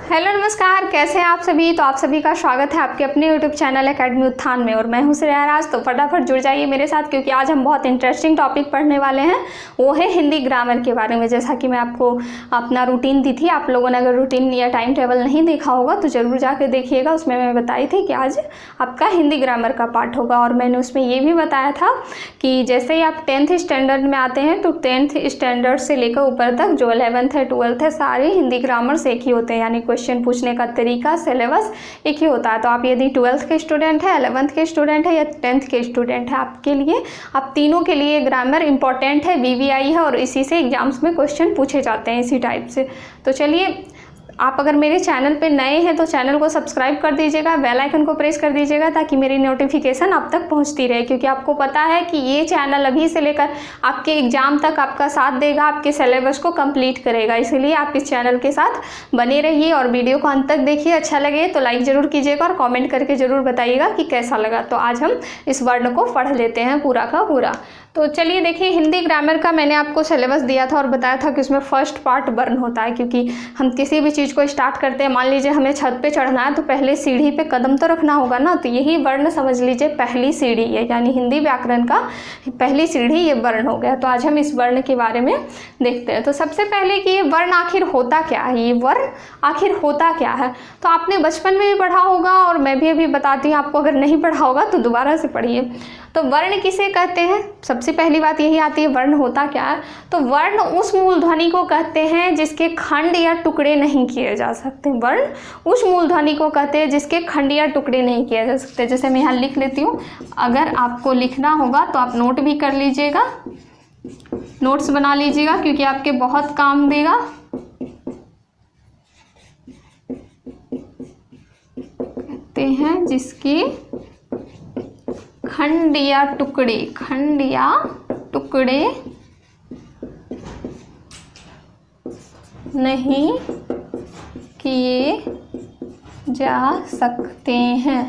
Hello नमस्कार, कैसे हैं आप सभी। तो आप सभी का स्वागत है आपके अपने यूट्यूब चैनल एकेडमी उत्थान में और मैं हूं श्रेया राज। तो फटाफट जुड़ जाइए मेरे साथ क्योंकि आज हम बहुत इंटरेस्टिंग टॉपिक पढ़ने वाले हैं, वो है हिंदी ग्रामर के बारे में। जैसा कि मैं आपको अपना रूटीन दी थी, आप लोगों ने अगर रूटीन या टाइम टेबल नहीं देखा होगा तो ज़रूर जाकर देखिएगा। उसमें मैं बताई थी कि आज आपका हिंदी ग्रामर का पार्ट होगा और मैंने उसमें ये भी बताया था कि जैसे ही आप 10th स्टैंडर्ड में आते हैं तो 10th स्टैंडर्ड से लेकर ऊपर तक जो 11th है 12th है सारे हिंदी ग्रामर्स एक ही होते हैं, यानी क्वेश्चन पूछने का तरीका सिलेबस एक ही होता है। तो आप यदि 12th के स्टूडेंट है, 11th के स्टूडेंट है या 10th के स्टूडेंट है, आपके लिए आप तीनों के लिए ग्रामर इंपॉर्टेंट है, वीवीआई है और इसी से एग्जाम्स में क्वेश्चन पूछे जाते हैं इसी टाइप से। तो चलिए, आप अगर मेरे चैनल पे नए हैं तो चैनल को सब्सक्राइब कर दीजिएगा, बेल आइकन को प्रेस कर दीजिएगा ताकि मेरी नोटिफिकेशन आप तक पहुंचती रहे। क्योंकि आपको पता है कि ये चैनल अभी से लेकर आपके एग्ज़ाम तक आपका साथ देगा, आपके सिलेबस को कंप्लीट करेगा। इसीलिए आप इस चैनल के साथ बने रहिए और वीडियो को अंत तक देखिए। अच्छा लगे तो लाइक ज़रूर कीजिएगा और कॉमेंट करके ज़रूर बताइएगा कि कैसा लगा। तो आज हम इस वर्ण को पढ़ लेते हैं पूरा का पूरा। तो चलिए देखिए, हिंदी ग्रामर का मैंने आपको सिलेबस दिया था और बताया था कि उसमें फर्स्ट पार्ट वर्ण होता है। क्योंकि हम किसी भी चीज़ को स्टार्ट करते हैं, मान लीजिए हमें छत पे चढ़ना है तो पहले सीढ़ी पे कदम तो रखना होगा ना। तो यही वर्ण समझ लीजिए पहली सीढ़ी है, यानी हिंदी व्याकरण का पहली सीढ़ी ये वर्ण हो गया। तो आज हम इस वर्ण के बारे में देखते हैं। तो सबसे पहले कि ये वर्ण आखिर होता क्या है, ये वर्ण आखिर होता क्या है। तो आपने बचपन में भी पढ़ा होगा और मैं भी अभी बताती हूँ आपको, अगर नहीं पढ़ा होगा तो दोबारा से पढ़िए। तो वर्ण किसे कहते हैं, सबसे पहली बात यही आती है, वर्ण होता क्या है। तो वर्ण उस मूल ध्वनि को कहते हैं जिसके खंड या टुकड़े नहीं किए जा सकते। वर्ण उस मूल ध्वनि को कहते हैं जिसके खंड या टुकड़े नहीं किए जा सकते। जैसे मैं यहाँ लिख लेती हूँ, अगर आपको लिखना होगा तो आप नोट भी कर लीजिएगा, नोट्स बना लीजिएगा क्योंकि आपके बहुत काम देगा। कहते हैं जिसके खंड या टुकड़े नहीं किए जा सकते हैं।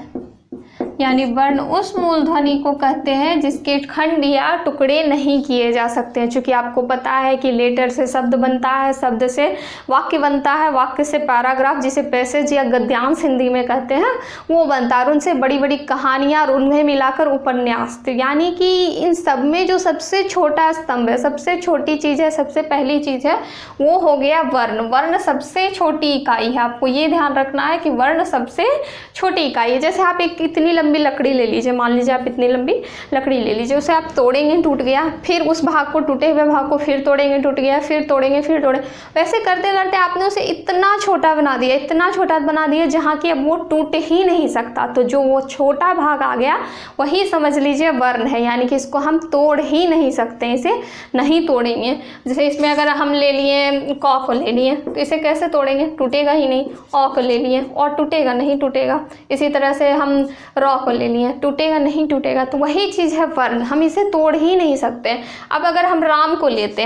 यानी वर्ण उस मूल ध्वनि को कहते हैं जिसके खंड या टुकड़े नहीं किए जा सकते हैं। चूँकि आपको पता है कि लेटर से शब्द बनता है, शब्द से वाक्य बनता है, वाक्य से पैराग्राफ जिसे पैसेज या गद्यांश हिंदी में कहते हैं वो बनता है, और उनसे बड़ी बड़ी कहानियाँ और उन्हें मिलाकर उपन्यास। यानी कि इन सब में जो सबसे छोटा स्तंभ है, सबसे छोटी चीज़ है, सबसे पहली चीज़ है वो हो गया वर्ण। वर्ण सबसे छोटी इकाई है, आपको ये ध्यान रखना है कि वर्ण सबसे छोटी इकाई है। जैसे आप एक इतनी लंबी लकड़ी ले लीजिए, मान लीजिए आप इतनी लंबी लकड़ी ले लीजिए, उसे आप तोड़ेंगे टूट गया, फिर उस भाग को, टूटे हुए भाग को फिर तोड़ेंगे टूट गया, फिर तोड़ेंगे फिर तोड़ेंगे, वैसे करते करते आपने उसे इतना छोटा बना दिया, इतना छोटा बना दिया जहाँ कि अब वो टूट ही नहीं सकता। तो जो वो छोटा भाग आ गया वही समझ लीजिए वर्ण है, यानी कि इसको हम तोड़ ही नहीं सकते, इसे नहीं तोड़ेंगे। जैसे इसमें अगर हम ले लिए क को ले लिए तो इसे कैसे तोड़ेंगे, टूटेगा ही नहीं। अ को ले लिए और टूटेगा नहीं, टूटेगा। इसी तरह से हम र को ले लिए, टूटेगा नहीं, टूटेगा। तो वही चीज़ है वर्ण, हम इसे तोड़ ही नहीं सकते। अब अगर हम राम को लेते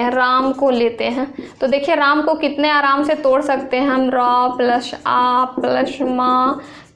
हैं, तो देखिए राम को कितने आराम से तोड़ सकते हैं हम, र प्लस आ प्लस मा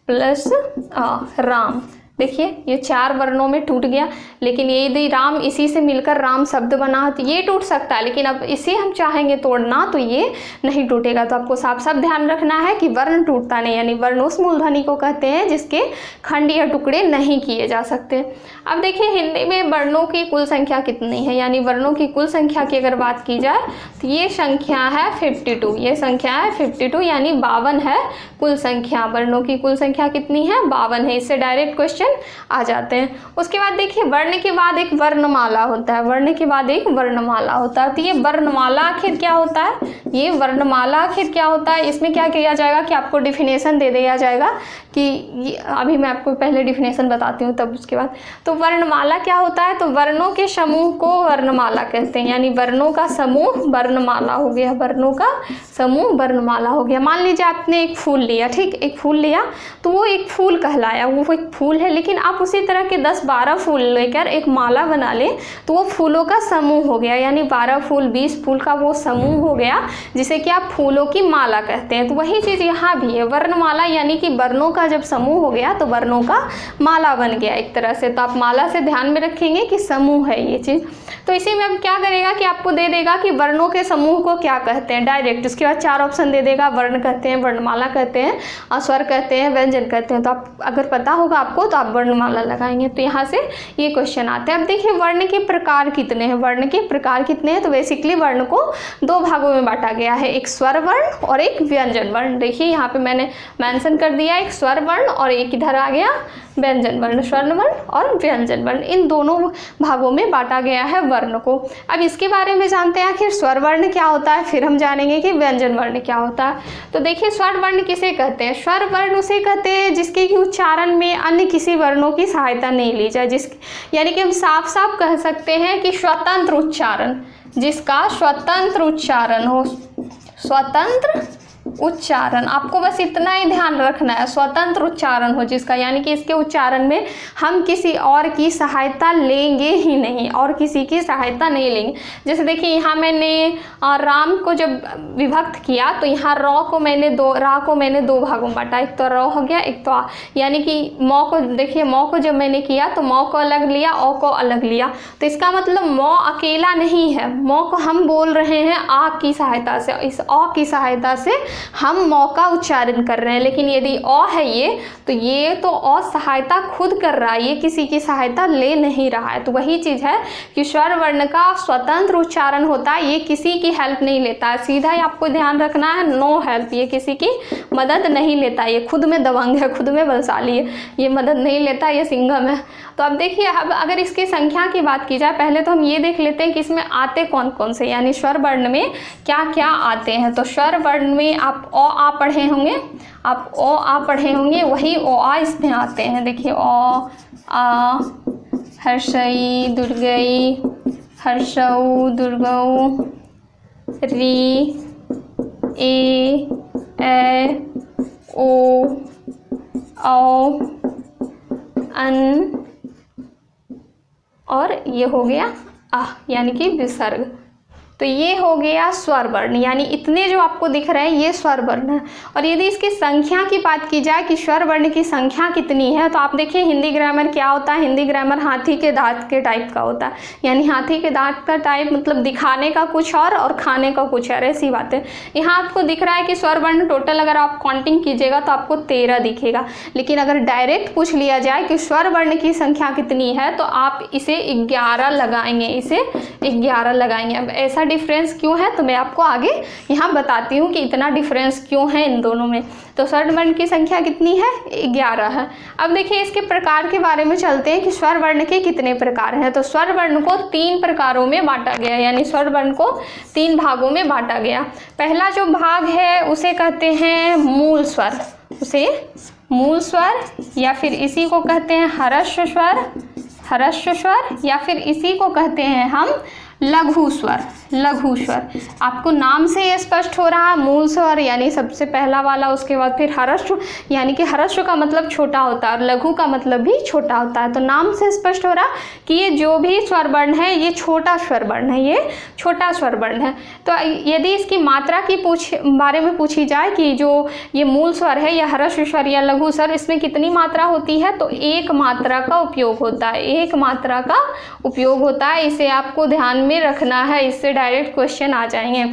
प्लस आ, राम। देखिए ये 4 वर्णों में टूट गया, लेकिन ये यदि राम इसी से मिलकर राम शब्द बना तो ये टूट सकता है, लेकिन अब इसे हम चाहेंगे तोड़ना तो ये नहीं टूटेगा। तो आपको साफ साफ ध्यान रखना है कि वर्ण टूटता नहीं, यानी वर्ण उस मूल ध्वनि को कहते हैं जिसके खंड या टुकड़े नहीं किए जा सकते। अब देखिए हिंदी में वर्णों की कुल संख्या कितनी है, यानी वर्णों की कुल संख्या की अगर बात की जाए तो ये संख्या है 52, ये संख्या है 52, यानी 52 है कुल संख्या। वर्णों की कुल संख्या कितनी है, 52 है। इससे डायरेक्ट क्वेश्चन आ जाते हैं। उसके बाद देखिए वर्ण के बाद एक वर्णमाला होता है, वर्ण के बाद एक वर्णमाला होता है। तो ये वर्णमाला आखिर क्या होता है, ये वर्णमाला आखिर क्या होता है, इसमें क्या किया जाएगा कि आपको डिफिनेशन दे दिया जाएगा कि अभी मैं आपको पहले डिफिनेशन बताती हूँ तब उसके बाद। तो वर्णमाला क्या होता है, तो वर्णों के समूह को वर्णमाला कहते हैं, यानी वर्णों का समूह वर्णमाला हो गया, वर्णों का समूह वर्णमाला हो गया। मान लीजिए आपने एक फूल लिया, ठीक, एक फूल लिया तो वो एक फूल कहलाया, वो एक फूल है लेकिन आप उसी तरह के 10-12 फूल लेकर एक माला बना लें तो वो फूलों का समूह हो गया, यानी 12 फूल 20 फूल का वो समूह हो गया जिसे कि आप फूलों की माला कहते हैं। तो वही चीज़ यहाँ भी है, वर्णमाला यानी कि वर्णों का जब समूह हो गया तो वर्णों का माला बन गया एक तरह से। तो आप माला से ध्यान में रखेंगे कि समूह है ये चीज़। तो इसी में अब क्या करेगा कि आपको दे देगा कि वर्णों के समूह को क्या कहते हैं डायरेक्ट। उसके बाद 4 ऑप्शन दे देगा, वर्ण कहते हैं, वर्णमाला कहते हैं, और स्वर कहते हैं, व्यंजन कहते हैं। तो आप अगर पता होगा आपको तो आप वर्णमाला लगाएंगे। तो यहाँ से ये क्वेश्चन आते हैं। अब देखिए वर्ण के प्रकार कितने हैं, वर्ण के प्रकार कितने हैं। तो बेसिकली वर्ण को 2 भागों में बांटा गया है, एक स्वर वर्ण और एक व्यंजन वर्ण। देखिए यहाँ पे मैंने मेंशन कर दिया, एक स्वर वर्ण और एक इधर आ गया व्यंजन वर्ण, स्वर्ण वर्ण और व्यंजन वर्ण, इन दोनों भागों में बांटा गया है वर्ण को। अब इसके बारे में जानते हैं आखिर स्वर वर्ण क्या होता है, फिर हम जानेंगे कि व्यंजन वर्ण क्या होता है। तो देखिए स्वर वर्ण किसे कहते हैं, स्वर वर्ण उसे कहते हैं जिसके कि उच्चारण में अन्य किसी वर्णों की सहायता नहीं ली जाए, यानी कि हम साफ साफ कह सकते हैं कि स्वतंत्र उच्चारण, जिसका स्वतंत्र उच्चारण हो, स्वतंत्र उच्चारण, आपको बस इतना ही ध्यान रखना है, स्वतंत्र उच्चारण हो जिसका, यानी कि इसके उच्चारण में हम किसी और की सहायता लेंगे ही नहीं, और किसी की सहायता नहीं लेंगे। जैसे देखिए यहाँ मैंने राम को जब विभक्त किया तो यहाँ रा को मैंने 2 भागों में बांटा, एक तो र हो गया, एक तो आ, यानी कि मौ को देखिए, मौ को जब मैंने किया तो मौ को अलग लिया, औ को अलग लिया। तो इसका मतलब मौ अकेला नहीं है, मौ को हम बोल रहे हैं आ की सहायता से, इस अ की सहायता से हम मौ का उच्चारण कर रहे हैं। लेकिन यदि अ है ये तो अ सहायता खुद कर रहा है, ये किसी की सहायता ले नहीं रहा है। तो वही चीज़ है कि स्वर वर्ण का स्वतंत्र उच्चारण होता है, ये किसी की हेल्प नहीं लेता है, सीधा ही आपको ध्यान रखना है, नो हेल्प, ये किसी की मदद नहीं लेता, ये खुद में दबंग है, खुद में बलशाली है, ये मदद नहीं लेता, ये सिंघम है। तो अब देखिए, अब अगर इसकी संख्या की बात की जाए, पहले तो हम ये देख लेते हैं कि इसमें आते कौन कौन से, यानी स्वर वर्ण में क्या क्या आते हैं। तो स्वर वर्ण में आप अ आ पढ़े होंगे, आप अ आ पढ़े होंगे, वही अ आ इसमें आते हैं। देखिए अ आ, हर्षई दुर्गई, हर्षऊ दुर्गऊ, री ए ओ औ अन, और ये हो गया आह, यानी कि विसर्ग। तो ये हो गया स्वर वर्ण, यानी इतने जो आपको दिख रहे हैं ये स्वर वर्ण है। और यदि इसकी संख्या की बात की जाए कि स्वर वर्ण की संख्या कितनी है, तो आप देखिए हिंदी ग्रामर क्या होता है, हिंदी ग्रामर हाथी के दांत के टाइप का होता है, यानी हाथी के दांत का टाइप मतलब दिखाने का कुछ और खाने का कुछ और, ऐसी बात है। यहाँ आपको दिख रहा है कि स्वर वर्ण टोटल अगर आप काउंटिंग कीजिएगा तो आपको 13 दिखेगा, लेकिन अगर डायरेक्ट पूछ लिया जाए कि स्वर वर्ण की संख्या कितनी है तो आप इसे 11 लगाएंगे, इसे 11 लगाएंगे। अब ऐसा डिफरेंस क्यों है तो मैं आपको आगे यहाँ बताती हूँ कि इतना डिफरेंस क्यों है इन दोनों में। तो स्वर वर्ण की संख्या कितनी है, 11 है। अब देखिए इसके प्रकार के बारे में चलते हैं कि स्वर वर्ण के कितने प्रकार हैं। तो स्वर वर्ण को 3 प्रकारों में बांटा गया, यानी स्वर वर्ण को 3 भागों में बांटा गया। पहला जो भाग है उसे कहते हैं मूल स्वर, उसे मूल स्वर, या फिर इसी को कहते हैं हर्ष स्वर, हर्ष स्वर, या फिर इसी को कहते हैं हम लघु स्वर, लघु स्वर। आपको नाम से ये स्पष्ट हो रहा है, मूल स्वर यानी सबसे पहला वाला, उसके बाद फिर हर्ष, यानी कि हर्ष का मतलब छोटा होता है और लघु का मतलब भी छोटा होता है। तो नाम से स्पष्ट हो रहा कि ये जो भी स्वर वर्ण है ये छोटा स्वर वर्ण है, ये छोटा स्वर वर्ण है। तो यदि इसकी मात्रा की बारे में पूछी जाए कि जो ये मूल स्वर है या हर्ष स्वर या लघु स्वर, इसमें कितनी मात्रा होती है, तो 1 मात्रा का उपयोग होता है, 1 मात्रा का उपयोग होता है। इसे आपको ध्यान में रखना है, इससे डायरेक्ट क्वेश्चन आ जाएंगे।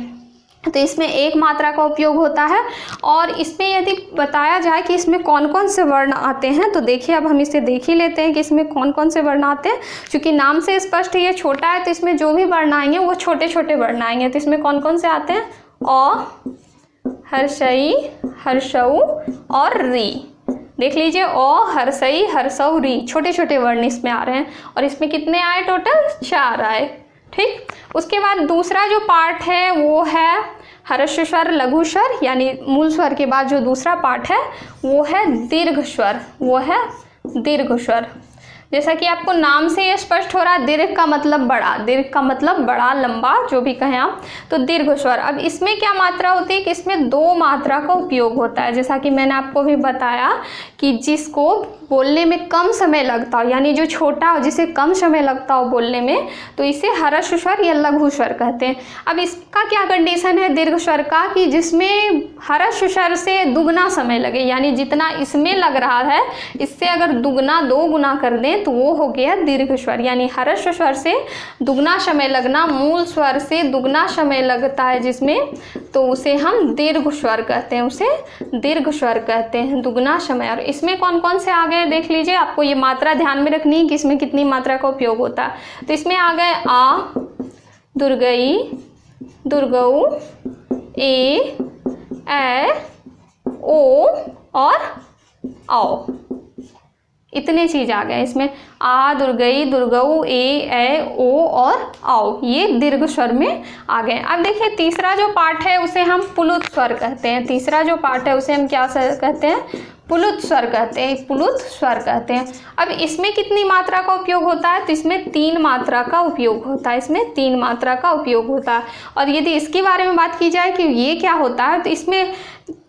तो इसमें 1 मात्रा का उपयोग होता है। और इसमें यदि बताया जाए कि इसमें कौन कौन से वर्ण आते हैं, तो देखिए अब हम इसे देख ही लेते हैं कि इसमें कौन कौन से वर्ण आते हैं। क्योंकि नाम से स्पष्ट ये छोटा है तो इसमें जो भी वर्ण आएंगे वो छोटे छोटे वर्ण आएंगे। तो इसमें कौन कौन से आते हैं, अ, हर्षई, हर्षऊ और री। देख लीजिए अ, हर्षई, हर्षऊ, री, छोटे छोटे वर्ण इसमें आ रहे हैं। और इसमें कितने आए, टोटल 4 आए। ठीक, उसके बाद दूसरा जो पार्ट है वो है हर्ष स्वर, लघु स्वर, यानी मूल स्वर के बाद जो दूसरा पार्ट है वो है दीर्घ स्वर, वो है दीर्घ स्वर। जैसा कि आपको नाम से ये स्पष्ट हो रहा है, दीर्घ का मतलब बड़ा, दीर्घ का मतलब बड़ा, लंबा, जो भी कहें आप, तो दीर्घ स्वर। अब इसमें क्या मात्रा होती है कि इसमें 2 मात्रा का उपयोग होता है, जैसा कि मैंने आपको भी बताया कि जिसको बोलने में कम समय लगता हो, यानी जो छोटा हो, जिसे कम समय लगता हो बोलने में, तो इसे हर्ष स्वर या लघु स्वर कहते हैं। अब इसका क्या कंडीशन है दीर्घ स्वर का, कि जिसमें हर्ष स्वर से दुगना समय लगे, यानी जितना इसमें लग रहा है इससे अगर दुगना 2 गुना कर दें तो वो हो गया दीर्घ स्वर। यानी हर्ष स्वर से दुगना समय लगना, मूल स्वर से दुगना समय लगता है जिसमें, तो उसे हम दीर्घ स्वर कहते हैं, उसे दीर्घ स्वर कहते हैं, दुगना समय। और इसमें कौन कौन से आ गए देख लीजिए, आपको ये मात्रा ध्यान में रखनी है कि इसमें कितनी मात्रा का उपयोग होता है। तो इसमें आ गए आ, दुर्गई, दुर्गऊ, ए, ओ और औ, इतने चीज आ गए इसमें। आ, दुर्गई, दुर्गऊ, ए, ओ और औ, ये दीर्घ स्वर में आ गए। अब देखिए तीसरा जो पार्ट है उसे हम पुलुत स्वर कहते हैं। तीसरा जो पार्ट है उसे हम क्या कहते हैं, पुलुत स्वर कहते हैं, पुलुत स्वर कहते हैं। अब इसमें कितनी मात्रा का उपयोग होता है, तो इसमें 3 मात्रा का उपयोग होता है, इसमें 3 मात्रा का उपयोग होता है। और यदि इसके बारे में बात की जाए कि ये क्या होता है, तो इसमें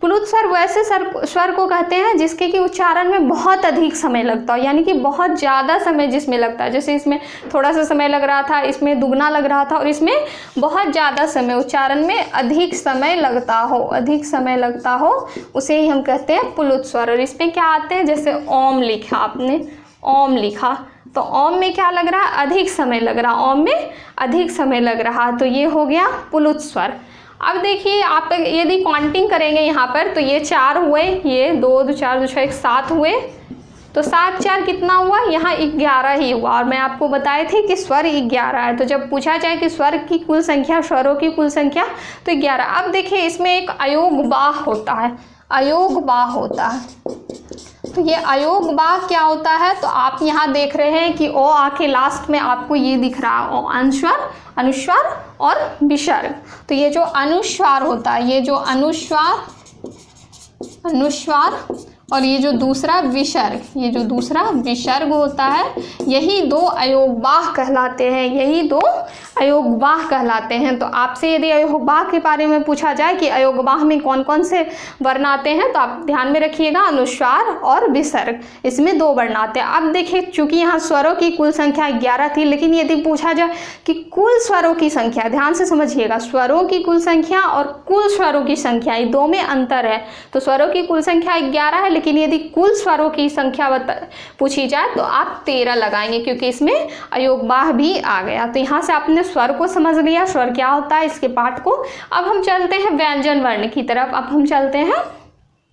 पुलुत स्वर वैसे स्वर को कहते हैं जिसके कि उच्चारण में बहुत अधिक समय लगता हो, यानी कि बहुत ज़्यादा समय जिसमें लगता है। जैसे इसमें थोड़ा सा समय लग रहा था, इसमें दुगना लग रहा था, और इसमें बहुत ज़्यादा समय, उच्चारण में अधिक समय लगता हो, अधिक समय लगता हो, उसे ही हम कहते हैं पुलुत स्वर। और इसमें क्या आते हैं, जैसे ओम लिखा आपने, ओम लिखा, तो ओम में क्या लग रहा है, अधिक समय लग रहा, ओम में अधिक समय लग रहा, तो ये हो गया पुलुत स्वर। अब देखिए आप यदि काउंटिंग करेंगे यहाँ पर, तो ये 4 हुए, ये 2 2 4 2 6 1 7 हुए, तो 7 4 कितना हुआ, यहाँ 11 ही हुआ। और मैं आपको बताए थे कि स्वर 11 है, तो जब पूछा जाए कि स्वर की कुल संख्या, स्वरों की कुल संख्या, तो 11। अब देखिए इसमें एक अयोग बाह होता है, अयोग बाह होता है। तो ये अयोग बाह क्या होता है, तो आप यहाँ देख रहे हैं कि ओ आके लास्ट में आपको ये दिख रहा है, ओ अनुस्वर, अनुस्वार और विसर्ग। तो ये जो अनुस्वार होता है, ये जो अनुस्वार, अनुस्वार, और ये जो दूसरा विसर्ग, ये जो दूसरा विसर्ग होता है, यही 2 अयोगवाह कहलाते हैं, यही 2 अयोगवाह कहलाते हैं। तो आपसे यदि अयोगवाह के बारे में पूछा जाए कि अयोगवाह में कौन कौन से वर्ण आते हैं, तो आप ध्यान में रखिएगा अनुस्वार और विसर्ग, इसमें 2 वर्ण आते हैं। अब देखिए चूंकि यहाँ स्वरों की कुल संख्या 11 थी, लेकिन यदि पूछा जाए कि कुल स्वरों की संख्या, ध्यान से समझिएगा, स्वरों की कुल संख्या और कुल स्वरों की संख्या, ये 2 में अंतर है। तो स्वरों की कुल संख्या 11 है, लेकिन यदि कुल स्वरों की संख्या पूछी जाए तो आप 13 लगाएंगे, क्योंकि इसमें अयोगवाह भी आ गया। तो यहाँ से आपने स्वर को समझ लिया, स्वर क्या होता है, इसके पाठ को। अब हम चलते हैं व्यंजन वर्ण की तरफ, अब हम चलते हैं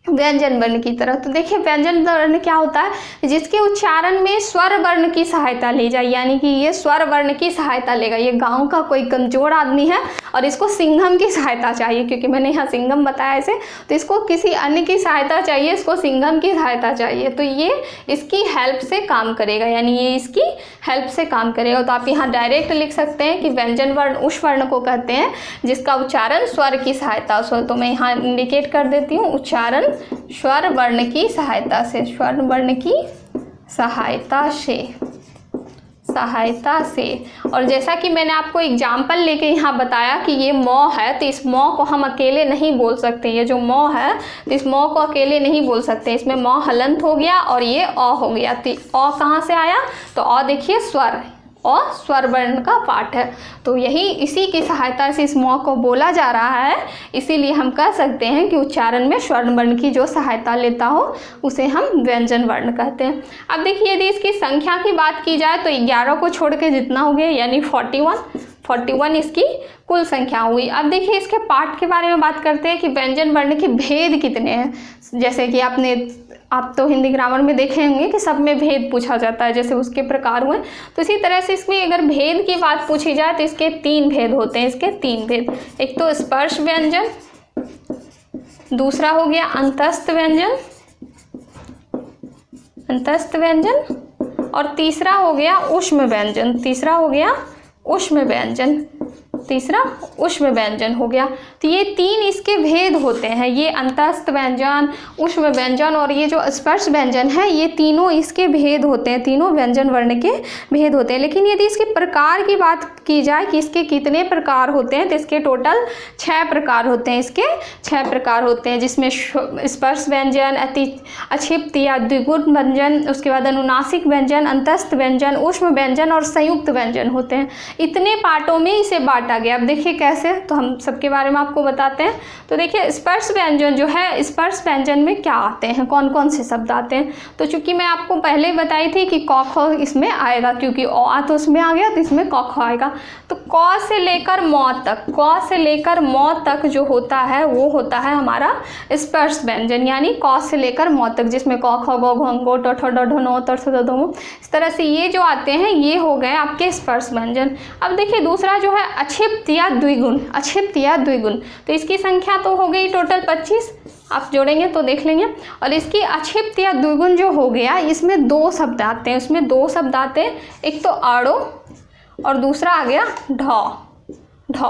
व्यंजन वर्ण की तरफ। तो देखिए व्यंजन वर्ण क्या होता है, जिसके उच्चारण में स्वर वर्ण की सहायता ली जाए, यानी कि ये स्वर वर्ण की सहायता लेगा। ये गांव का कोई कमजोर आदमी है और इसको सिंघम की सहायता चाहिए, क्योंकि मैंने यहाँ सिंघम बताया इसे, तो इसको किसी अन्य की सहायता चाहिए, इसको सिंघम की सहायता चाहिए, तो ये इसकी हेल्प से काम करेगा, यानी ये इसकी हेल्प से काम करेगा। तो आप यहाँ डायरेक्ट लिख सकते हैं कि व्यंजन वर्ण उस वर्ण को कहते हैं जिसका उच्चारण स्वर की सहायता से। तो मैं यहाँ इंडिकेट कर देती हूँ, उच्चारण स्वर वर्ण की सहायता से, स्वर वर्ण की सहायता से, सहायता से। और जैसा कि मैंने आपको एग्जाम्पल लेके यहाँ बताया कि ये मौ है, तो इस मौ को हम अकेले नहीं बोल सकते, ये जो मौ है तो इस मौ को अकेले नहीं बोल सकते, इसमें मौ हलंत हो गया और ये अ हो गया। तो अ कहाँ से आया, तो अ देखिए स्वर, और स्वर वर्ण का पाठ है, तो यही इसी की सहायता से इस मौ को बोला जा रहा है। इसीलिए हम कह सकते हैं कि उच्चारण में स्वर वर्ण की जो सहायता लेता हो उसे हम व्यंजन वर्ण कहते हैं। अब देखिए यदि इसकी संख्या की बात की जाए तो 11 को छोड़ के जितना हो गया, यानी 41 इसकी कुल संख्या हुई। अब देखिए इसके पाठ के बारे में बात करते हैं कि व्यंजन वर्ण के भेद कितने हैं। जैसे कि आप तो हिंदी ग्रामर में देखे होंगे कि सब में भेद पूछा जाता है, जैसे उसके प्रकार हुए, तो इसी तरह से इसमें अगर भेद की बात पूछी जाए तो इसके 3 भेद होते हैं, इसके 3 भेद। एक तो स्पर्श व्यंजन, दूसरा हो गया अंतस्थ व्यंजन, अंतस्थ व्यंजन, और तीसरा हो गया ऊष्म व्यंजन, तीसरा हो गया ऊष्म व्यंजन। तीसरा ऊष्म व्यंजन हो गया। तो ये 3 इसके भेद होते हैं, ये अंतस्थ व्यंजन, ऊष्म व्यंजन और ये जो स्पर्श व्यंजन है, ये तीनों इसके भेद होते हैं, तीनों व्यंजन वर्ण के भेद होते हैं। लेकिन यदि इसके प्रकार की बात की जाए कि इसके कितने प्रकार होते हैं, तो इसके टोटल 6 प्रकार होते हैं। इसके 6 प्रकार होते हैं, जिसमें स्पर्श व्यंजन, अक्षिप्त या द्विगुण व्यंजन, उसके बाद अनुनासिक व्यंजन, अंतस्थ व्यंजन, ऊष्म व्यंजन और संयुक्त व्यंजन होते हैं। इतने पार्टों में इसे बांटा गया। अब देखिए कैसे, तो हम सबके बारे में आपको बताते हैं। तो देखिए स्पर्श व्यंजन जो है, स्पर्श व्यंजन में क्या आते हैं, कौन कौन से शब्द आते हैं। तो चूंकि मैं आपको पहले बताई थी कि क ख इसमें आएगा, क्योंकि अ तो उसमें आ गया, तो इसमें क ख आएगा। तो क से लेकर म तक, क से लेकर म तक जो होता है वो होता है हमारा स्पर्श व्यंजन, यानी क से लेकर म तक, जिसमें क ख ग घ ङ ट ठ ड ढ न त थ द ध म, इस तरह से ये जो आते हैं ये हो गए आपके स्पर्श व्यंजन। अब देखिए दूसरा जो है अक्षिप्त या द्विगुण, अक्षिप्त या द्विगुण, तो इसकी संख्या तो हो गई टोटल 25, आप जोड़ेंगे तो देख लेंगे। और इसकी अक्षिप्त या द्विगुण जो हो गया, इसमें 2 शब्द आते हैं, उसमें 2 शब्द आते हैं, एक तो आड़ो और दूसरा आ गया ढ।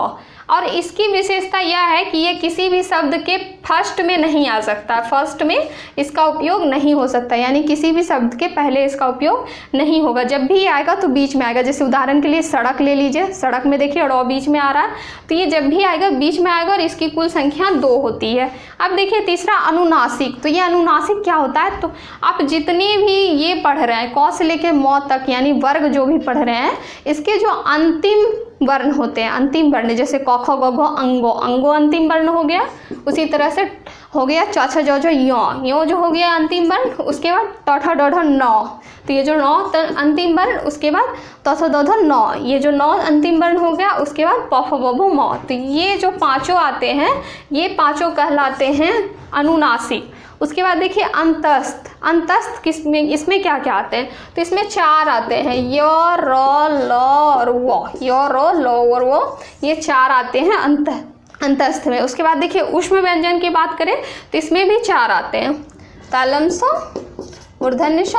और इसकी विशेषता यह है कि ये किसी भी शब्द के फर्स्ट में नहीं आ सकता, फर्स्ट में इसका उपयोग नहीं हो सकता, यानी किसी भी शब्द के पहले इसका उपयोग नहीं होगा। जब भी आएगा तो बीच में आएगा। जैसे उदाहरण के लिए सड़क ले लीजिए, सड़क में देखिए ड़ बीच में आ रहा है, तो ये जब भी आएगा बीच में आएगा और इसकी कुल संख्या 2 होती है। अब देखिए तीसरा अनुनासिक, तो ये अनुनासिक क्या होता है, तो आप जितने भी ये पढ़ रहे हैं क से लेकर म तक, यानी वर्ग जो भी पढ़ रहे हैं, इसके जो अंतिम वर्ण होते हैं, अंतिम वर्ण, जैसे क ख ग घ अंगो, अंगो अंतिम वर्ण हो गया। उसी तरह से हो गया च छ ज झ यो जो हो गया अंतिम वर्ण। उसके बाद ट ठ ड ढ न, तो ये जो न अंतिम वर्ण, उसके बाद त थ द ध न, ये जो न अंतिम वर्ण हो गया। उसके बाद प फ ब भ म, तो ये जो पांचों आते हैं, ये पांचों कहलाते हैं अनुनासिक। उसके बाद देखिए अंतस्थ, अंतस्थ किसमें, इसमें क्या क्या आते हैं, तो इसमें 4 आते हैं, य र ल और वो, य र ल और वो, ये 4 आते हैं अंतस्थ में। उसके बाद देखिए ऊष्म व्यंजन की बात करें तो इसमें भी 4 आते हैं, तालम स, मूर्धन्य स,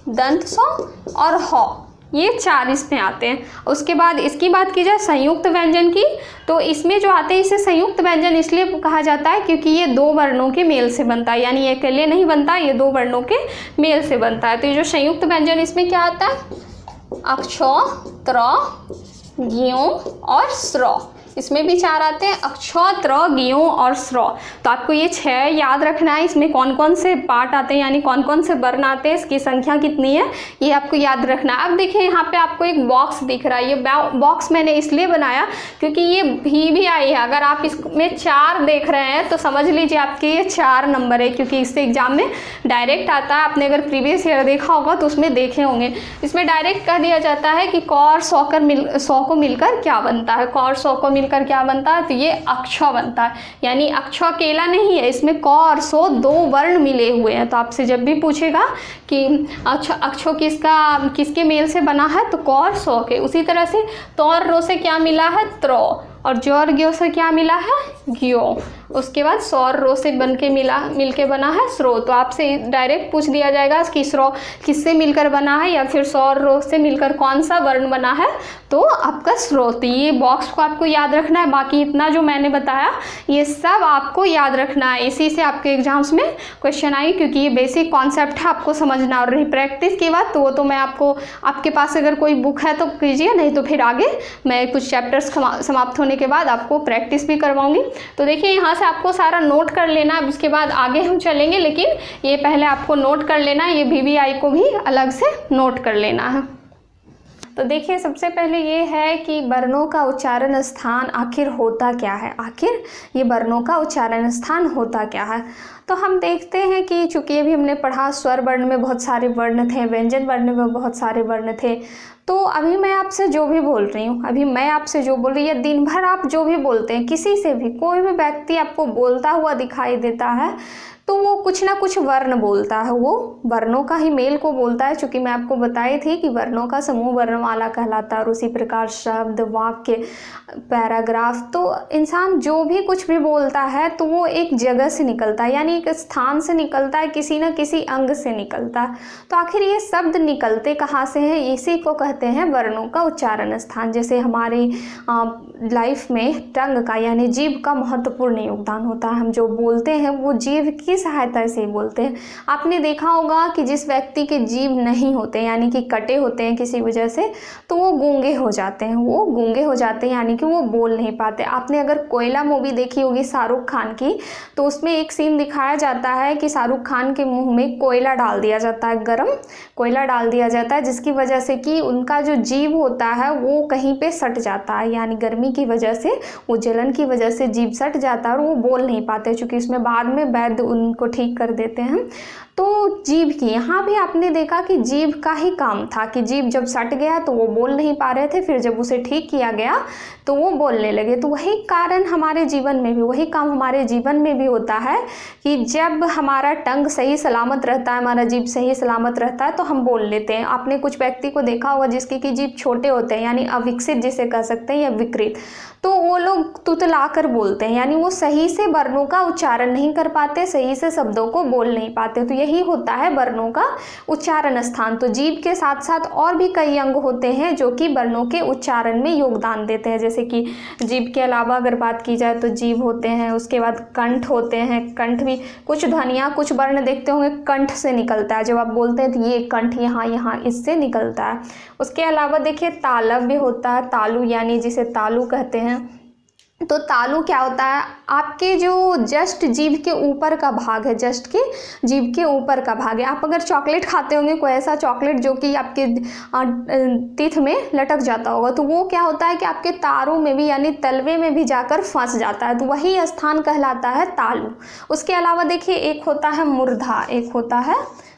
दंत स और ह, ये 4 इसमें आते हैं। उसके बाद इसकी बात की जाए संयुक्त व्यंजन की, तो इसमें जो आते हैं इसे संयुक्त व्यंजन इसलिए कहा जाता है क्योंकि ये 2 वर्णों के मेल से बनता है, यानी ये अकेले नहीं बनता, ये 2 वर्णों के मेल से बनता है। तो ये जो संयुक्त व्यंजन इसमें क्या आता है, अक्ष, त्र, ज्ञ और स्र, इसमें भी 4 आते हैं, अक्ष, त्र, ज्ञ और स्र। तो आपको ये 6 याद रखना है, इसमें कौन कौन से पार्ट आते हैं, यानी कौन कौन से वर्ण आते हैं, इसकी संख्या कितनी है, ये आपको याद रखना है। अब देखिए यहाँ पे आपको एक बॉक्स दिख रहा है, ये बॉक्स मैंने इसलिए बनाया क्योंकि ये भी आई है। अगर आप इसमें 4 देख रहे हैं तो समझ लीजिए आपके ये 4 नंबर है, क्योंकि इससे एग्जाम में डायरेक्ट आता है। आपने अगर प्रीवियस ईयर देखा होगा तो उसमें देखे होंगे, इसमें डायरेक्ट कह दिया जाता है कि क और सौ को मिलकर क्या बनता है, क और सौ को मिलकर क्या बनता है, तो ये अक्ष बनता है। यानी अक्ष अकेला नहीं है, इसमें क और सौ 2 वर्ण मिले हुए हैं। तो आपसे जब भी पूछेगा कि अक्षो किसके मेल से बना है, तो क और सौ के। उसी तरह से तो और रो से क्या मिला है, त्र, और जो और ज्यो से क्या मिला है, ज्यो। उसके बाद सौर रो से मिलके बना है स्रो। तो आपसे डायरेक्ट पूछ दिया जाएगा कि स्रो किससे मिलकर बना है, या फिर सौर रो से मिलकर कौन सा वर्ण बना है, तो आपका स्रो। तो ये बॉक्स को आपको याद रखना है। बाकी इतना जो मैंने बताया ये सब आपको याद रखना है, इसी से आपके एग्जाम्स में क्वेश्चन आई, क्योंकि ये बेसिक कॉन्सेप्ट है, आपको समझना। और रही प्रैक्टिस की बात, तो वो तो मैं आपके पास अगर कोई बुक है तो कीजिए, नहीं तो फिर आगे मैं कुछ चैप्टर्स समाप्त होने के बाद आपको प्रैक्टिस भी करवाऊंगी। तो देखिए यहाँ से आपको सारा नोट कर लेना, अब उसके बाद आगे हम चलेंगे, लेकिन ये पहले आपको नोट कर लेना, ये VVI को भी अलग से नोट कर लेना है। तो देखिए सबसे पहले ये है कि वर्णों का उच्चारण स्थान आखिर होता क्या है, आखिर ये वर्णों का उच्चारण स्थान होता क्या है। तो हम देखते हैं कि चूंकि अभी हमने पढ़ा स्वर वर्ण में बहुत सारे वर्ण थे, व्यंजन वर्ण में बहुत सारे वर्ण थे। तो अभी मैं आपसे जो भी बोल रही हूँ, अभी मैं आपसे जो बोल रही हूँ, दिन भर आप जो भी बोलते हैं, किसी से भी कोई भी व्यक्ति आपको बोलता हुआ दिखाई देता है तो वो कुछ ना कुछ वर्ण बोलता है, वो वर्णों का ही मेल को बोलता है। चूँकि मैं आपको बताई थी कि वर्णों का समूह वर्णमाला कहलाता है, और उसी प्रकार शब्द, वाक्य, पैराग्राफ, तो इंसान जो भी कुछ भी बोलता है तो वो एक जगह से निकलता है, यानी एक स्थान से निकलता है, किसी न किसी अंग से निकलता है। तो आखिर ये शब्द निकलते कहाँ से हैं, इसी को कहते हैं वर्णों का उच्चारण स्थान। जैसे हमारी लाइफ में टंग का यानी जीभ का महत्वपूर्ण योगदान होता है। हम जो बोलते हैं वो जीभ की सहायता से ही बोलते हैं। आपने देखा होगा कि जिस व्यक्ति के जीभ नहीं होते यानी कि कटे होते हैं किसी वजह से, तो वो गूंगे हो जाते हैं, वो गूंगे हो जाते हैं यानी कि वो बोल नहीं पाते। आपने अगर कोयला मूवी देखी होगी शाहरुख खान की, तो उसमें एक सीन दिखाया जाता है कि शाहरुख खान के मुंह में कोयला डाल दिया जाता है, गरम कोयला डाल दिया जाता है, जिसकी वजह से कि उनका जो जीभ होता है वो कहीं पे सट जाता है, यानी गर्मी की वजह से, वो जलन की वजह से जीभ सट जाता है और वो बोल नहीं पाते, क्योंकि उसमें बाद में वैद्य उनको ठीक कर देते हैं। तो जीभ की यहाँ भी आपने देखा कि जीभ का ही काम था कि जीभ जब सट गया तो वो बोल नहीं पा रहे थे, फिर जब उसे ठीक किया गया तो वो बोलने लगे। तो वही कारण हमारे जीवन में भी, वही काम हमारे जीवन में भी होता है कि जब हमारा टंग सही सलामत रहता है, हमारा जीभ सही सलामत रहता है, तो हम बोल लेते हैं। आपने कुछ व्यक्ति को देखा होगा जिसकी कि जीभ छोटे होते हैं, यानी अविकसित जिसे कह सकते हैं या विकृत, तो वो लोग तुतला कर बोलते हैं, यानी वो सही से वर्णों का उच्चारण नहीं कर पाते, सही से शब्दों को बोल नहीं पाते। तो यही होता है वर्णों का उच्चारण स्थान। तो जीभ के साथ साथ और भी कई अंग होते हैं जो कि वर्णों के उच्चारण में योगदान देते हैं। जैसे कि जीभ के अलावा अगर बात की जाए तो जीभ होते हैं, उसके बाद कंठ होते हैं। कंठ भी कुछ ध्वनियाँ, कुछ वर्ण देखते होंगे कंठ से निकलता है, जब आप बोलते हैं तो ये कंठ यहाँ यहाँ इससे निकलता है। उसके अलावा देखिए तालव्य भी होता है, तालु यानी जिसे तालु कहते हैं। तो तालु क्या होता है, आपके जो जस्ट जीभ के ऊपर का भाग है, जस्ट के जीभ के ऊपर का भाग है। आप अगर चॉकलेट खाते होंगे, कोई ऐसा चॉकलेट जो कि आपके टीथ में लटक जाता होगा, तो वो क्या होता है कि आपके तारों में भी यानी तलवे में भी जाकर फंस जाता है, तो वही स्थान कहलाता है तालु। उसके अलावा देखिए एक होता है मूर्धा, एक होता है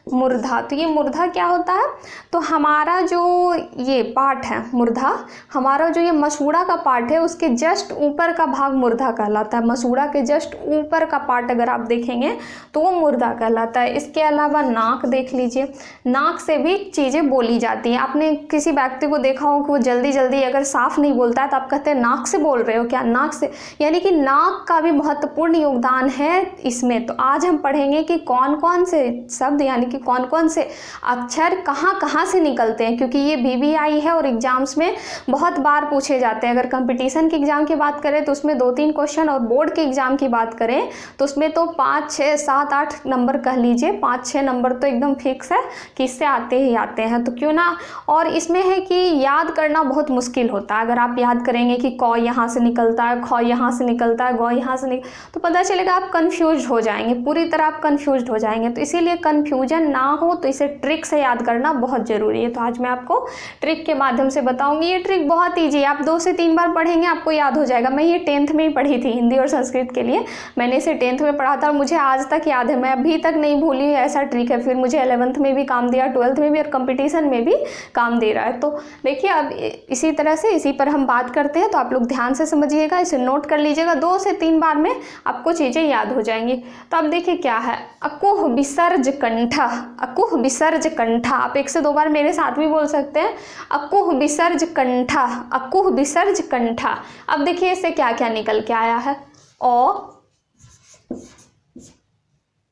मूर्धा। तो ये मूर्धा क्या होता है, तो हमारा जो ये पार्ट है मूर्धा, हमारा जो ये मसूड़ा का पार्ट है उसके जस्ट ऊपर का भाग मूर्धा कहलाता है। मसूड़ा के जस्ट ऊपर का पार्ट अगर आप देखेंगे तो वो मूर्धा कहलाता है। इसके अलावा नाक देख लीजिए, नाक से भी चीज़ें बोली जाती हैं। आपने किसी व्यक्ति को देखा हो कि वो जल्दी जल्दी अगर साफ नहीं बोलता है तो आप कहते हैं नाक से बोल रहे हो क्या, नाक से, यानी कि नाक का भी महत्वपूर्ण योगदान है इसमें। तो आज हम पढ़ेंगे कि कौन कौन से शब्द यानी कौन कौन से अक्षर कहाँ कहाँ से निकलते हैं, क्योंकि ये VVI है और एग्जाम्स में बहुत बार पूछे जाते हैं। अगर कंपटीशन के एग्जाम की बात करें तो उसमें 2-3 क्वेश्चन, और बोर्ड के एग्जाम की बात करें तो उसमें तो 5, 6, 7, 8 नंबर कह लीजिए, 5-6 नंबर तो एकदम फिक्स है कि इससे आते ही आते हैं। तो क्यों ना, और इसमें है कि याद करना बहुत मुश्किल होता है। अगर आप याद करेंगे कि क यहाँ से निकलता है, ख यहाँ से निकलता है, ग यहाँ से तो पता चलेगा आप कन्फ्यूज हो जाएंगे, पूरी तरह आप कन्फ्यूज हो जाएंगे। तो इसीलिए कन्फ्यूजन ना हो तो इसे ट्रिक से याद करना बहुत ज़रूरी है। तो आज मैं आपको ट्रिक के माध्यम से बताऊंगी। ये ट्रिक बहुत ईजी है, आप 2 से 3 बार पढ़ेंगे आपको याद हो जाएगा। मैं ये 10th में ही पढ़ी थी, हिंदी और संस्कृत के लिए मैंने इसे 10th में पढ़ा था और मुझे आज तक याद है, मैं अभी तक नहीं भूली। ऐसा ट्रिक है, फिर मुझे 11th में भी काम दिया, 12th में भी और कंपटीशन में भी काम दे रहा है। तो देखिए अब इसी तरह से इसी पर हम बात करते हैं, तो आप लोग ध्यान से समझिएगा, इसे नोट कर लीजिएगा। 2 से 3 बार में आपको चीज़ें याद हो जाएंगी। तो अब देखिए क्या है, अकुह विसर्ज कंठा, अकुह विसर्ज कंठा। आप 1 से 2 बार मेरे साथ भी बोल सकते हैं, अकुह विसर्ज कंठा, अकुह विसर्ज कंठा। अब देखिए इससे क्या क्या निकल के आया है, ओ,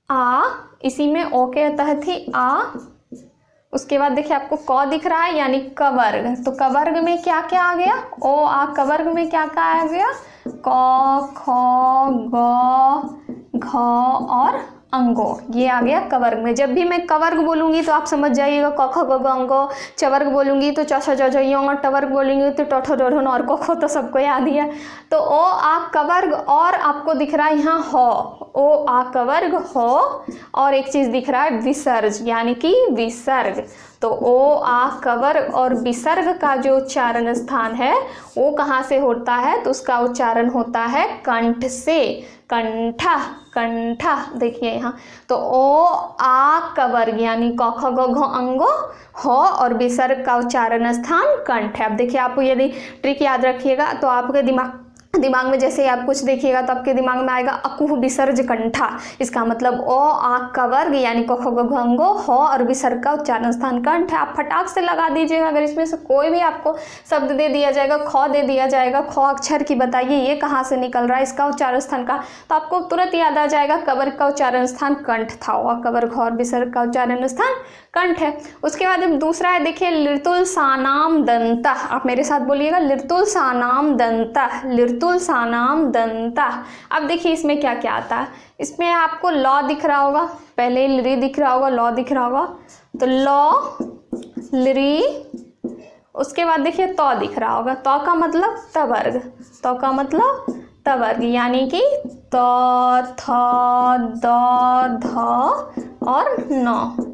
आ, इसी में ओ के तहत ही आ। उसके बाद देखिए आपको क दिख रहा है यानी कवर्ग, तो कवर्ग में क्या क्या आ गया, ओ आ। कवर्ग में क्या क्या आ गया, क, ख, ग, घ और अंगो, ये आ गया कवर्ग में। जब भी मैं कवर्ग बोलूंगी तो आप समझ जाइएगा, क ख ग घ अंगो। चवर्ग बोलूंगी तो च छ ज झ य और टवर्ग बोलूंगी तो ट ठ ड ढ और क ख तो सबको याद ही है। तो ओ आ कवर्ग, और आपको दिख रहा है यहाँ हो, ओ आ कवर्ग हो, और एक चीज दिख रहा है विसर्ज यानी कि विसर्ग। तो ओ आ कवर्ग और विसर्ग का जो उच्चारण स्थान है वो कहाँ से होता है, तो उसका उच्चारण होता है कंठ से, कंठा, कंठा। देखिए यहाँ तो ओ आ कवर्ग यानी क ख ग घ अंगो हो, और विसर्ग का उच्चारण स्थान कंठ है। अब देखिए आप यदि ट्रिक याद रखिएगा तो आपके दिमाग दिमाग में जैसे ही आप कुछ देखिएगा तो आपके दिमाग में आएगा अकुह विसर्ज कंठा। इसका मतलब ओ आँख का वर्ग यानी क ख ग घ ङ हो और विसर्ग का उच्चारण स्थान कंठ है। आप फटाक से लगा दीजिएगा। अगर इसमें से कोई भी आपको शब्द दे दिया जाएगा, ख दे दिया जाएगा, ख अक्षर की बताइए ये कहाँ से निकल रहा है, इसका उच्चारण स्थान का, तो आपको तुरंत याद आ जाएगा कवर्ग का उच्चारण स्थान कंठ था और कवर्ग और विसर्ग का उच्चारण स्थान कंठ है। उसके बाद दूसरा है, देखिए लिर्तुल सानाम दंता। आप मेरे साथ बोलिएगा लिर्तुल सानाम दंता, लिर्तुल सानाम दंता। अब देखिए इसमें क्या क्या आता है। इसमें आपको लॉ दिख रहा होगा, पहले लिरी दिख रहा होगा, लॉ दिख रहा होगा, तो लॉ लिरी, उसके बाद देखिए तौ दिख रहा होगा, तौ का मतलब तवर्ग, तौ का मतलब तवर्ग यानी कि त थ द ध और न।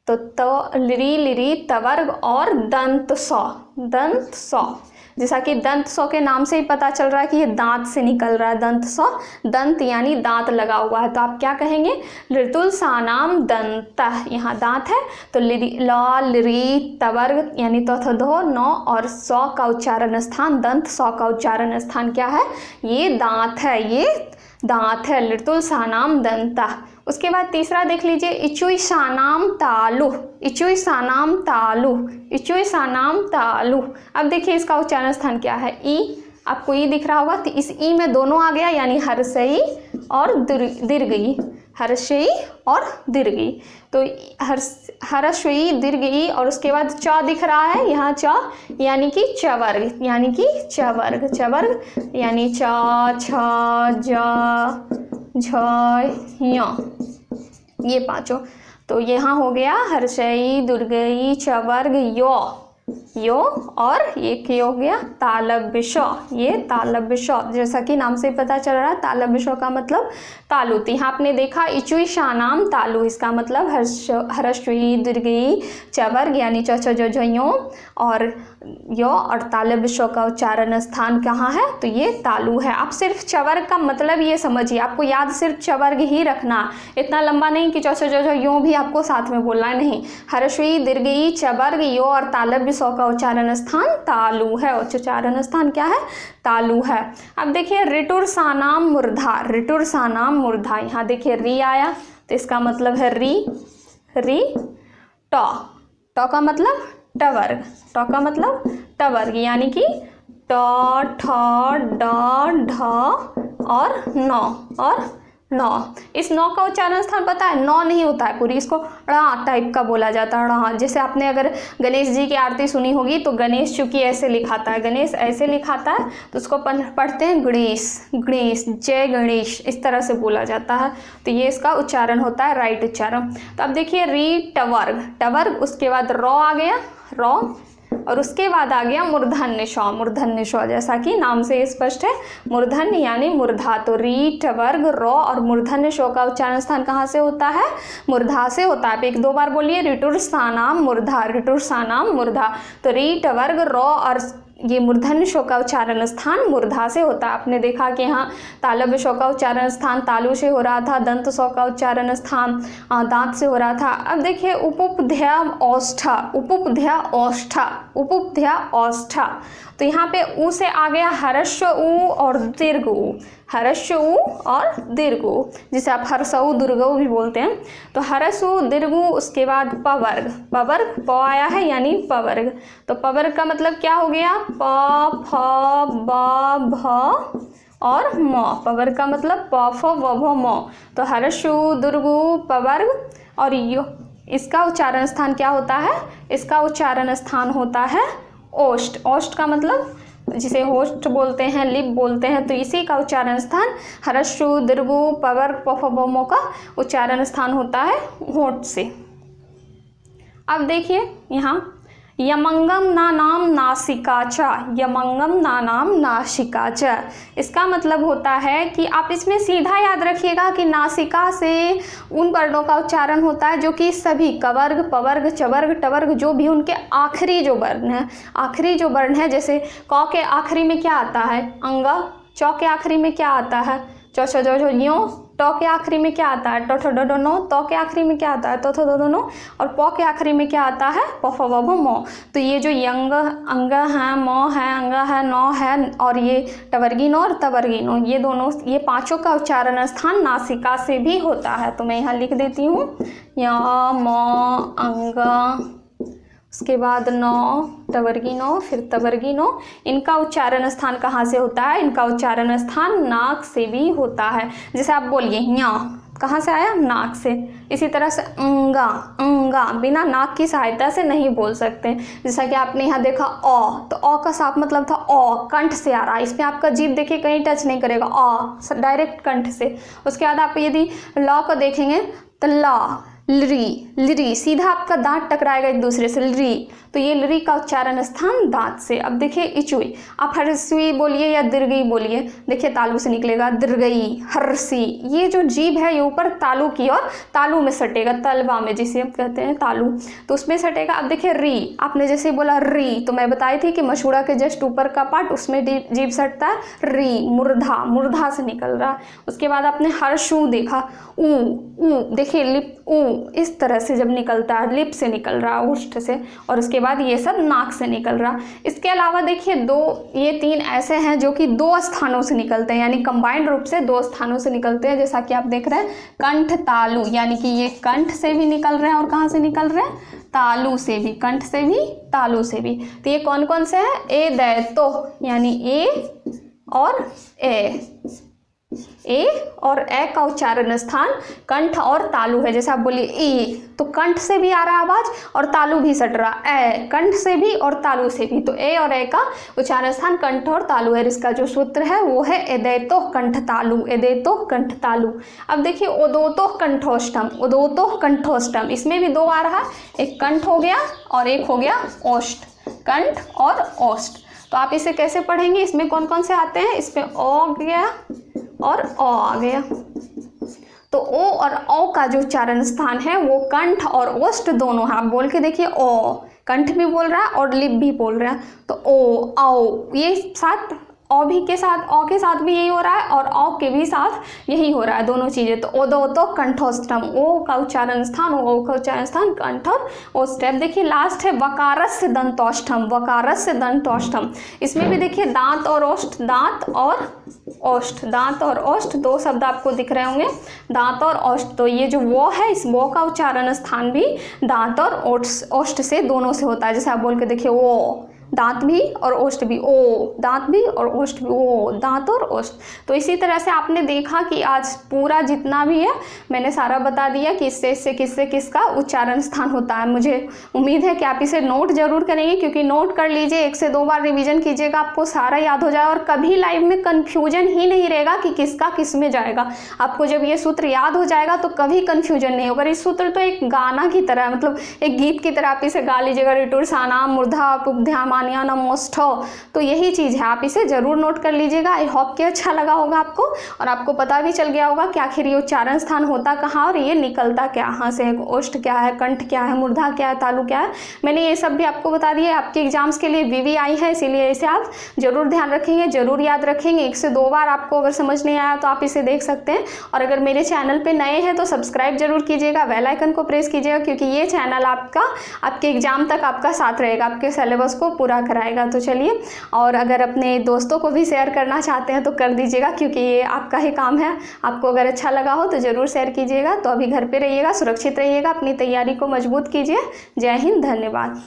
तो लिरी लिरी तवर्ग और दंत सौ, दंत सौ, जैसा कि दंत सौ के नाम से ही पता चल रहा है कि ये दांत से निकल रहा है। दंत सौ, दंत यानी दांत लगा हुआ है, तो आप क्या कहेंगे लिर्तुल सानाम दंता, यहाँ दांत है तो लिरी लॉ लिरी तवर्ग यानी तथधो नौ और सौ का उच्चारण स्थान दंत सौ का उच्चारण स्थान क्या है, ये दांत है, ये दांत है, लिर्तुल सानाम दंता। उसके बाद तीसरा देख लीजिए इचुई सानाम तालु, इचुई सानाम तालु, इचुई सानाम तालु। अब देखिए इसका उच्चारण स्थान क्या है, ई, आपको ई दिख रहा होगा, तो इस ई में दोनों आ गया यानी हर्षई और दीर्घई, हर्षई और दीर्घई, तो हर्षई दीर्घई और उसके बाद च दिख रहा है यहाँ च यानी कि चवर्ग, यानी कि चवर्ग, चवर्ग यानी च छ ज झ य, ये पांचों। तो यहाँ हो गया हर्षई दुर्गई चवर्ग यो और एक हो गया तालव्य श, ये तालव्य श, जैसा कि नाम से पता चल रहा है तालव्य श का मतलब तालु। तो यहाँ आपने देखा इचुई शानाम तालु, इसका मतलब हर्षई दीर्घई चवर्ग यानी च छ ज झ यो और तालव्य श का उच्चारण स्थान कहाँ है, तो ये तालु है। आप सिर्फ चवर्ग का मतलब ये समझिए, आपको याद सिर्फ चवर्ग ही रखना, इतना लंबा नहीं कि च छ ज झ यो भी आपको साथ में बोलना है, नहीं, हर्षई दीर्घई चवर्ग यो और तालव्य श का उच्चारण स्थान तालु है, उच्चारण स्थान क्या है, तालु है। अब देखिए रिटुर सानाम मूर्धा, रिटुर सानाम मूर्धा, यहाँ देखिए री आया तो इसका मतलब है री, री टॉ, टॉ का मतलब टवर्ग, टॉ का मतलब टवर्ग यानी कि टॉ ठ ड ढ और नौ और नौ। इस नौ का उच्चारण स्थान पता है, नौ नहीं होता है पूरी, इसको ड़ा टाइप का बोला जाता है, ड़ा। जैसे आपने अगर गणेश जी की आरती सुनी होगी तो गणेश चूंकि ऐसे लिखाता है, गणेश ऐसे लिखाता है तो उसको पढ़ते हैं गणेश, गणेश जय गणेश, इस तरह से बोला जाता है, तो ये इसका उच्चारण होता है राइट उच्चारण। तो अब देखिए री टवर्ग, टवर्ग, उसके बाद रॉ आ गया रॉ और उसके बाद आ गया मूर्धन्य श, मूर्धन्य श, जैसा कि नाम से स्पष्ट है मूर्धन्य यानी मूर्धा। तो री टवर्ग रॉ और मूर्धन्य श का उच्चारण स्थान कहाँ से होता है, मूर्धा से होता है। आप एक दो बार बोलिए रिटुर सानाम मूर्धा, रिटुर सानाम मूर्धा। तो री टवर्ग रॉ और ये मूर्धन्य श का उच्चारण स्थान मूर्धा से होता है। आपने देखा कि यहाँ तालव्य श का उच्चारण स्थान तालु से हो रहा था, दंत श का उच्चारण स्थान दांत से हो रहा था। अब देखिए उपुपध्या औष्ठा, उपुपध्या औष्ठा, उपुपध्या औष्ठा, तो यहाँ पे ऊ से आ गया हर्ष ऊ और दीर्घ ऊ, हर्ष ऊ और दीर्घ ऊ, जिसे आप हर्षऊ दुर्गऊ भी बोलते हैं। तो हर्ष ऊ दीर्घ ऊ, उसके बाद पवर्ग, पवर्ग प आया है यानी पवर्ग। तो पवर्ग का मतलब क्या हो गया, प फ ब भ और म, पवर्ग का मतलब प फ व भ म। तो हर्ष ऊ दीर्घ ऊ पवर्ग और यो, इसका उच्चारण स्थान क्या होता है, इसका उच्चारण स्थान होता है ओष्ठ। ओष्ठ का मतलब जिसे होस्ट बोलते हैं, लिप बोलते हैं, तो इसी का उच्चारण स्थान हर्षु दीर्घु पवर्ग पफबमो का उच्चारण स्थान होता है होंठ से। अब देखिए यहाँ यमंगम नानाम नासिकाचा, यमंगम नानाम नासिकाचा, इसका मतलब होता है कि आप इसमें सीधा याद रखिएगा कि नासिका से उन वर्णों का उच्चारण होता है जो कि सभी कवर्ग पवर्ग चवर्ग टवर्ग जो भी उनके आखिरी जो वर्ण है, आखिरी जो वर्ण है, जैसे क के आखिरी में क्या आता है अंग, च के आखिरी में क्या आता है च छ ज झ ञ, टो के आखिरी में क्या आता है, टो ठो डो डो नो। तो के आखिरी में क्या आता है, तो थो दो दो नो। और पो के आखिरी में क्या आता है, प फ ब भ मो। तो ये जो यंग अंग है, मो है, अंग है, नो है, और ये टवर्गी नो और तवर्गी नो, ये दोनों, ये पांचों का उच्चारण स्थान नासिका से भी होता है। तो मैं यहाँ लिख देती हूँ, य मो अंग, उसके बाद नो, टवर्गी नो, फिर तवर्गी नो। इनका उच्चारण स्थान कहाँ से होता है, इनका उच्चारण स्थान नाक से भी होता है। जैसे आप बोलिए या, कहाँ से आया, नाक से। इसी तरह से अंगा, अंगा बिना नाक की सहायता से नहीं बोल सकते। जैसा कि आपने यहाँ देखा ओ, तो ओ का साफ मतलब था ओ, कंठ से आ रहा है। इसमें आपका जीभ देखिए कहीं टच नहीं करेगा, ओ डायरेक्ट कंठ से। उसके बाद आप यदि लॉ को देखेंगे तो ला, लरी, लिरी, सीधा आपका दांत टकराएगा एक दूसरे से, लरी। तो ये लरी का उच्चारण स्थान दांत से। अब देखिए इचुई, आप हर्षवी बोलिए या दीर्घई बोलिए, देखिए तालू से निकलेगा, दीर्घई, हर्षी। ये जो जीभ है ये ऊपर तालू की और तालू में सटेगा, तलवा में जिसे हम कहते हैं तालू, तो उसमें सटेगा। अब देखिए री, आपने जैसे बोला री, तो मैं बताई थी कि मसूड़ा के जस्ट ऊपर का पार्ट, उसमें जीभ सटता है, री, मूर्धा, मूर्धा से निकल रहा। उसके बाद आपने हर्षू देखा, ऊ, ऊ देखिए लिप, ऊ इस तरह से जब निकलता है, लिप से निकल रहा, ओष्ठ से, और उसके बाद ये सब नाक से निकल रहा। इसके अलावा देखिए ये तीन ऐसे हैं जो कि दो स्थानों से निकलते हैं, यानी कंबाइंड रूप से दो स्थानों से निकलते हैं। जैसा कि आप देख रहे हैं कंठ तालु, यानी कि ये कंठ से भी निकल रहे हैं और कहाँ से निकल रहे हैं, तालु से भी, कंठ से भी, तालु से भी। तो ये कौन कौन से हैं, ए दै तो, यानी ए और ए और ए का उच्चारण स्थान कंठ और तालु है। जैसे आप बोलिए ई, तो कंठ से भी आ रहा है आवाज और तालु भी सट रहा, ए कंठ से भी और तालु से भी। तो ए और ए का उच्चारण स्थान कंठ और तालु है। इसका जो सूत्र है वो है एदैतो कंठ तालु, एदैतो कंठ तालु। अब देखिए उदोतो कंठोष्टम, उदोतो कंठोष्टम, इसमें भी दो आ रहा है, एक कंठ हो गया और एक हो गया ओष्ठ, कंठ और ओष्ठ। तो आप इसे कैसे पढ़ेंगे, इसमें कौन कौन से आते हैं, इसमें ओ आ गया और ओ आ गया। तो ओ और औ का जो उच्चारण स्थान है वो कंठ और ओष्ठ दोनों है। आप बोल के देखिए, ओ कंठ भी बोल रहा है और लिप भी बोल रहा है। तो ओ, औ, ये साथ औ भी के साथ, औ के साथ भी यही हो रहा है और औ के भी साथ यही हो रहा है, दोनों चीजें। तो ओदोतो कंठोष्टम, ओ का उच्चारण स्थान, ओ का उच्चारण स्थान कंठ और ओष्ठ। अब देखिए लास्ट है वकारस्य दंतोष्ठम, वकारस्य दंतोष्ठम। इसमें भी देखिए दांत और ओष्ठ, दांत और ओष्ठ, दांत और ओष्ठ दो शब्द आपको दिख रहे होंगे, दांत और ओष्ठ। तो ये जो वो है, इस वो का उच्चारण स्थान भी दांत और ओष्ठ से, दोनों से होता है। जैसे आप बोल के देखिए, ओ दांत भी और ओष्ठ भी, ओ दांत भी और ओष्ठ भी, ओ दांत और ओष्ठ। तो इसी तरह से आपने देखा कि आज पूरा जितना भी है मैंने सारा बता दिया कि इससे किससे किसका उच्चारण स्थान होता है। मुझे उम्मीद है कि आप इसे नोट जरूर करेंगे, क्योंकि नोट कर लीजिए, 1 से 2 बार रिवीजन कीजिएगा, आपको सारा याद हो जाए और कभी लाइफ में कन्फ्यूजन ही नहीं रहेगा कि किसका किस में जाएगा। आपको जब ये सूत्र याद हो जाएगा तो कभी कन्फ्यूजन नहीं होगा। इस सूत्र तो एक गाना की तरह, मतलब एक गीत की तरह आप इसे गा लीजिएगा, ऋटुर साना मूर्धा पुब्ध्या मान्या नमोष्ठो। तो यही चीज़ है, आप इसे जरूर नोट कर लीजिएगा। आई होप कि अच्छा लगा होगा आपको और आपको पता भी चल गया होगा कि आखिर ये उच्चारण स्थान होता कहाँ और ये निकलता कहाँ से है, ओष्ठ क्या है, कंठ क्या है, मूर्धा क्या है, तालु क्या है। मैंने ये सब भी आपको बता दिया। आपके एग्जाम्स के लिए वीवी आई है, इसीलिए इसे आप जरूर ध्यान रखेंगे, जरूर याद रखेंगे। 1 से 2 बार आपको अगर समझ नहीं आया तो आप इसे देख सकते हैं। और अगर मेरे चैनल पर नए हैं तो सब्सक्राइब जरूर कीजिएगा, बेल आइकन को प्रेस कीजिएगा, क्योंकि ये चैनल आपके एग्जाम तक आपका साथ रहेगा, आपके सिलेबस को पूरा कराएगा। तो चलिए, और अगर अपने दोस्तों को भी शेयर करना चाहते हैं तो कर दीजिएगा, क्योंकि ये आपका ही काम है। आपको अगर अच्छा लगा हो तो ज़रूर शेयर कीजिएगा। तो अभी घर पे रहिएगा, सुरक्षित रहिएगा, अपनी तैयारी को मजबूत कीजिए। जय हिंद, धन्यवाद।